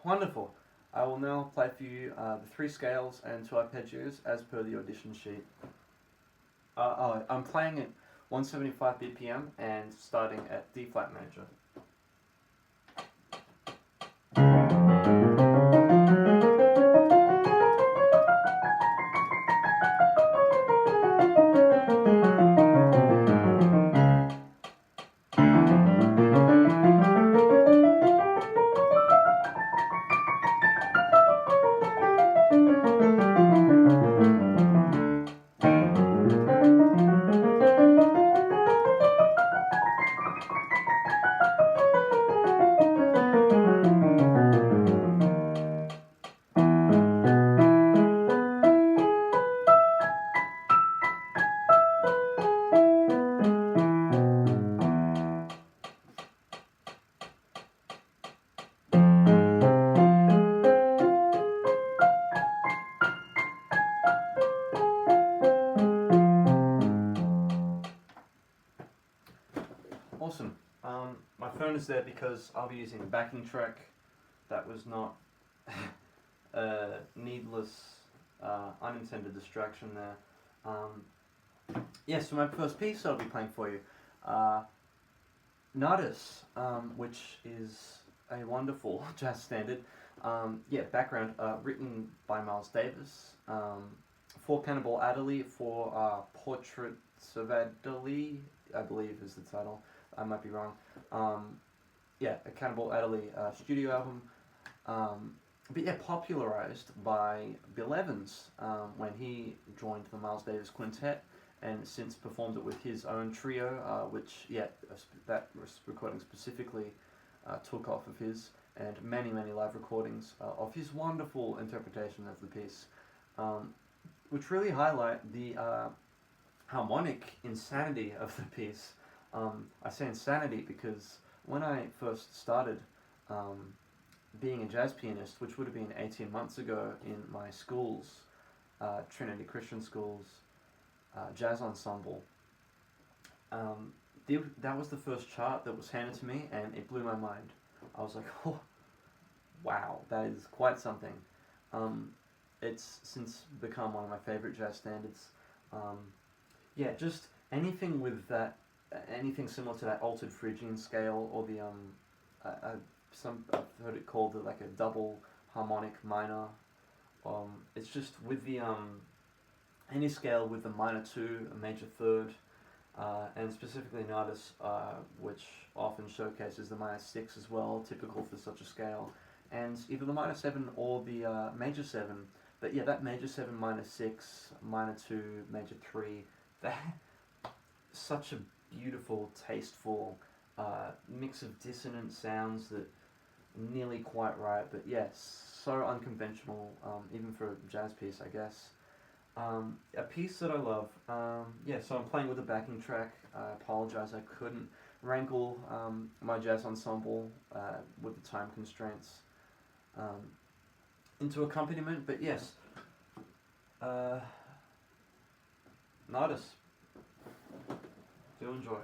Wonderful. I will now play for you the three scales and two arpeggios as per the audition sheet. I'm playing at 175 BPM and starting at D flat major. Awesome. My phone is there because I'll be using a backing track. That was not a needless, unintended distraction there. Yes, for my first piece I'll be playing for you. Nardis, which is a wonderful jazz standard. Background, written by Miles Davis. For Cannibal Adderley, for Portraits of Adderley, I believe is the title. I might be wrong. A Cannibal Adderley studio album. Popularized by Bill Evans when he joined the Miles Davis Quintet, and since performed it with his own trio, that recording specifically took off of his, and many live recordings of his wonderful interpretation of the piece, which really highlight the harmonic insanity of the piece. I say insanity because when I first started being a jazz pianist, which would have been 18 months ago in my schools, Trinity Christian School's jazz ensemble, that was the first chart that was handed to me, and it blew my mind. I was like, oh, wow, that is quite something. It's since become one of my favorite jazz standards. Just anything with that. Anything similar to that altered Phrygian scale, or the I've heard it called like a double harmonic minor. It's just with the any scale with the minor 2, a major 3rd, and specifically Nardis, which often showcases the minor 6 as well, typical for such a scale, and either the minor 7 or the major 7. But yeah, that major 7, minor 6, minor 2, major 3, that such a beautiful, tasteful mix of dissonant sounds that nearly quite right, but yes, so unconventional, even for a jazz piece, I guess. A piece that I love, so I'm playing with a backing track. I apologize, I couldn't wrangle my jazz ensemble with the time constraints into accompaniment, but yes, Nardis. Do enjoy.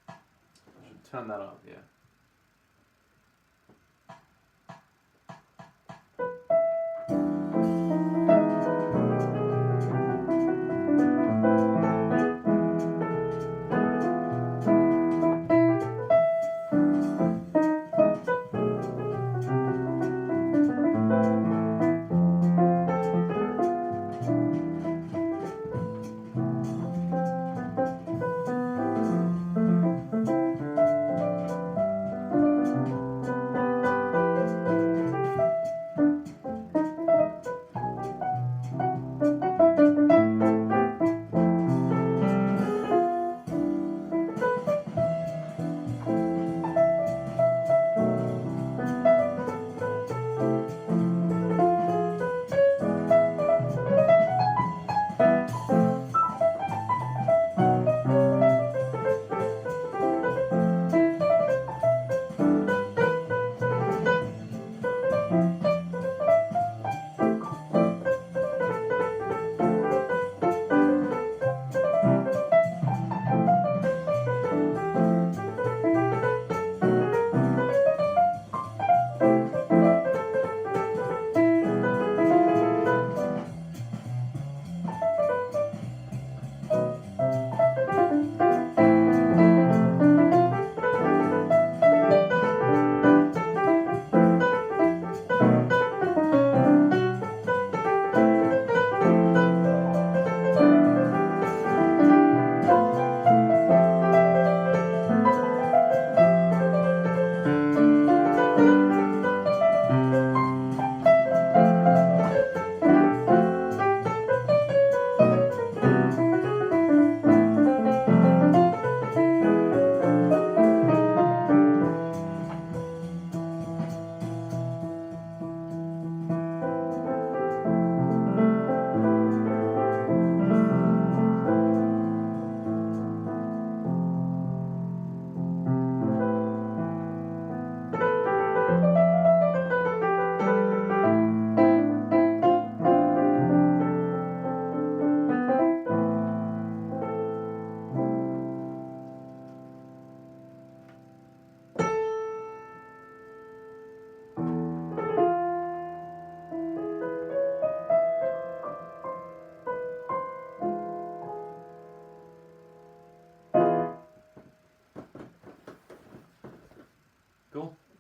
I should turn that up, yeah.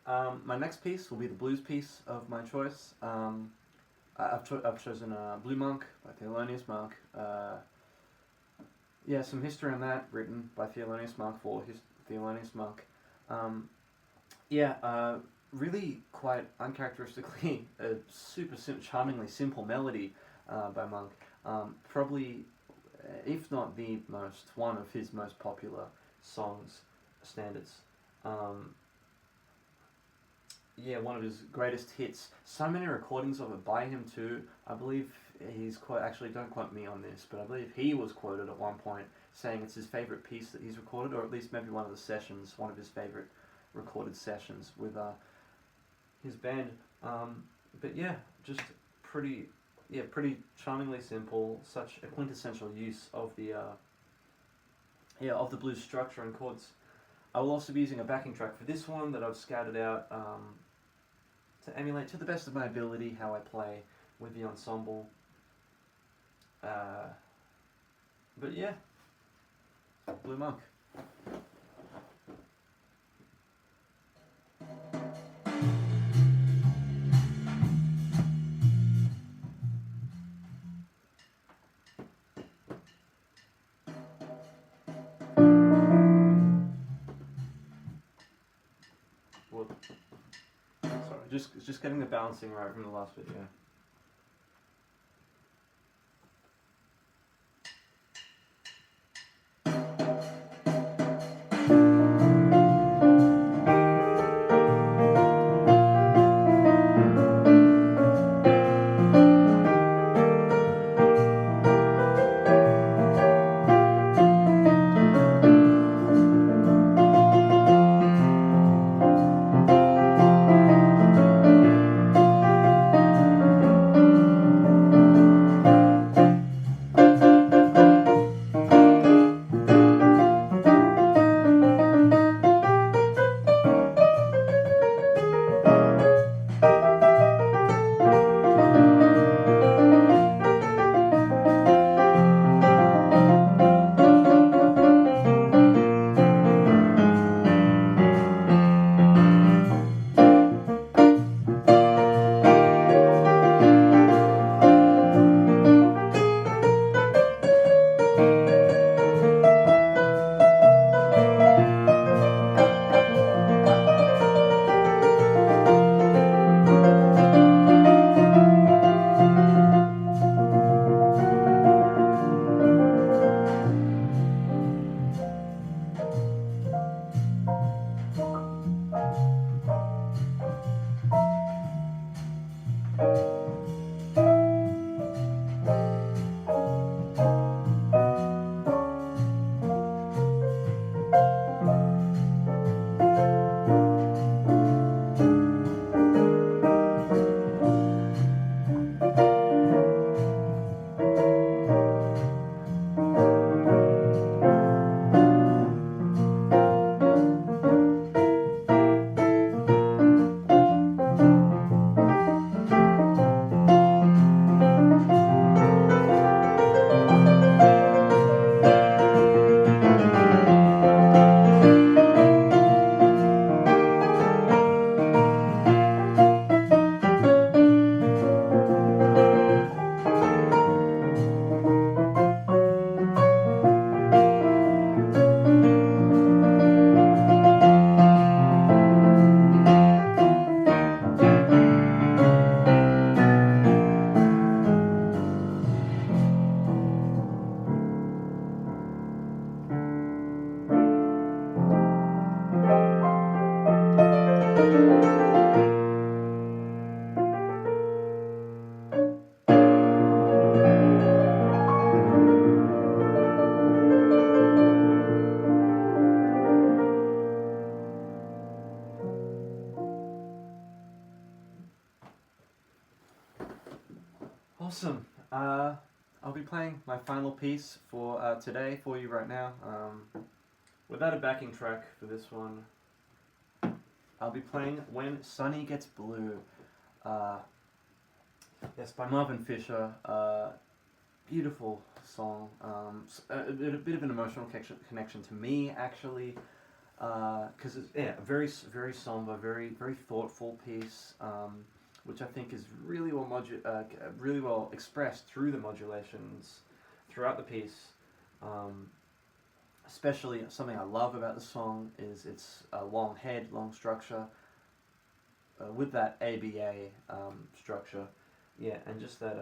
My next piece will be the blues piece of my choice. I've chosen Blue Monk by Thelonious Monk. Yeah, some history on that, written by Thelonious Monk for Thelonious Monk. Really quite uncharacteristically a charmingly simple melody by Monk. Probably, if not the most, one of his most popular standards. One of his greatest hits. So many recordings of it by him too. I believe he's actually, don't quote me on this, but I believe he was quoted at one point saying it's his favourite piece that he's recorded, or at least maybe one of his favourite recorded sessions with his band. But yeah, just pretty charmingly simple, such a quintessential use of the blues structure and chords. I will also be using a backing track for this one that I've scouted out to emulate to the best of my ability how I play with the ensemble. But yeah, Blue Monk. Just getting the balancing right from the last video. Awesome. I'll be playing my final piece for today for you right now. Without a backing track for this one, I'll be playing When Sunny Gets Blue. Yes, by Marvin Fisher. Beautiful song. A bit of an emotional connection to me, actually. because it's a very somber, very thoughtful piece, which I think is really well expressed through the modulations throughout the piece. Especially something I love about the song is its long head, long structure, with that ABA structure, and just that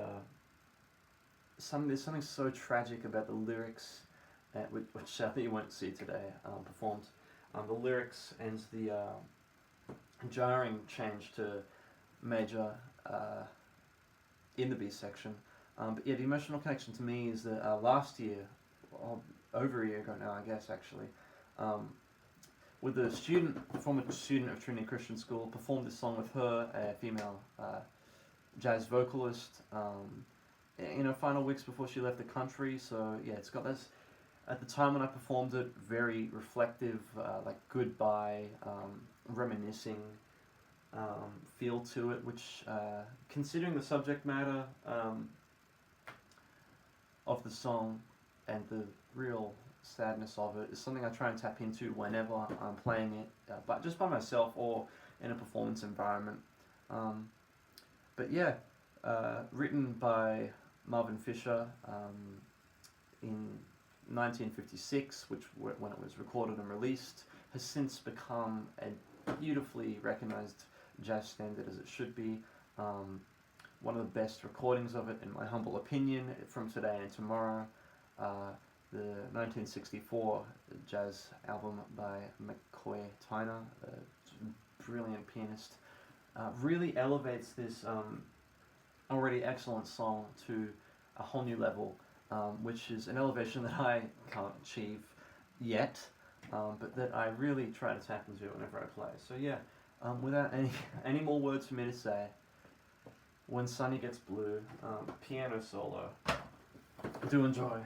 there's something so tragic about the lyrics, which you won't see today performed. The lyrics and the jarring change to major in the B section. But the emotional connection to me is that last year, over a year ago now, I guess actually, with a former student of Trinity Christian School, performed this song with her, a female jazz vocalist, in her final weeks before she left the country. So it's got this, at the time when I performed it, very reflective, like goodbye, reminiscing feel to it, which, considering the subject matter of the song and the real sadness of it, is something I try and tap into whenever I'm playing it, but just by myself or in a performance environment. Written by Marvin Fisher in 1956, which when it was recorded and released, has since become a beautifully recognized jazz standard, as it should be. One of the best recordings of it, in my humble opinion, from Today and Tomorrow. The 1964 jazz album by McCoy Tyner, a brilliant pianist, really elevates this already excellent song to a whole new level, which is an elevation that I can't achieve yet, but that I really try to tap into whenever I play. So without any more words for me to say, When Sunny Gets Blue, piano solo. Do enjoy.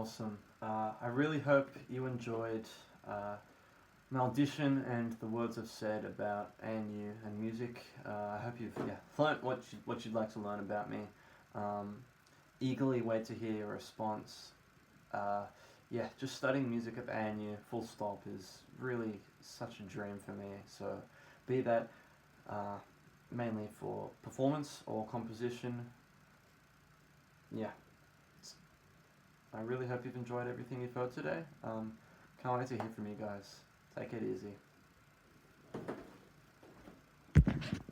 awesome. I really hope you enjoyed my audition and the words I've said about ANU and music. I hope you've learnt what you'd like to learn about me. Eagerly wait to hear your response. Just studying music at ANU, full stop, is really such a dream for me. So, be that mainly for performance or composition. I really hope you've enjoyed everything you've heard today. Can't wait to hear from you guys. Take it easy.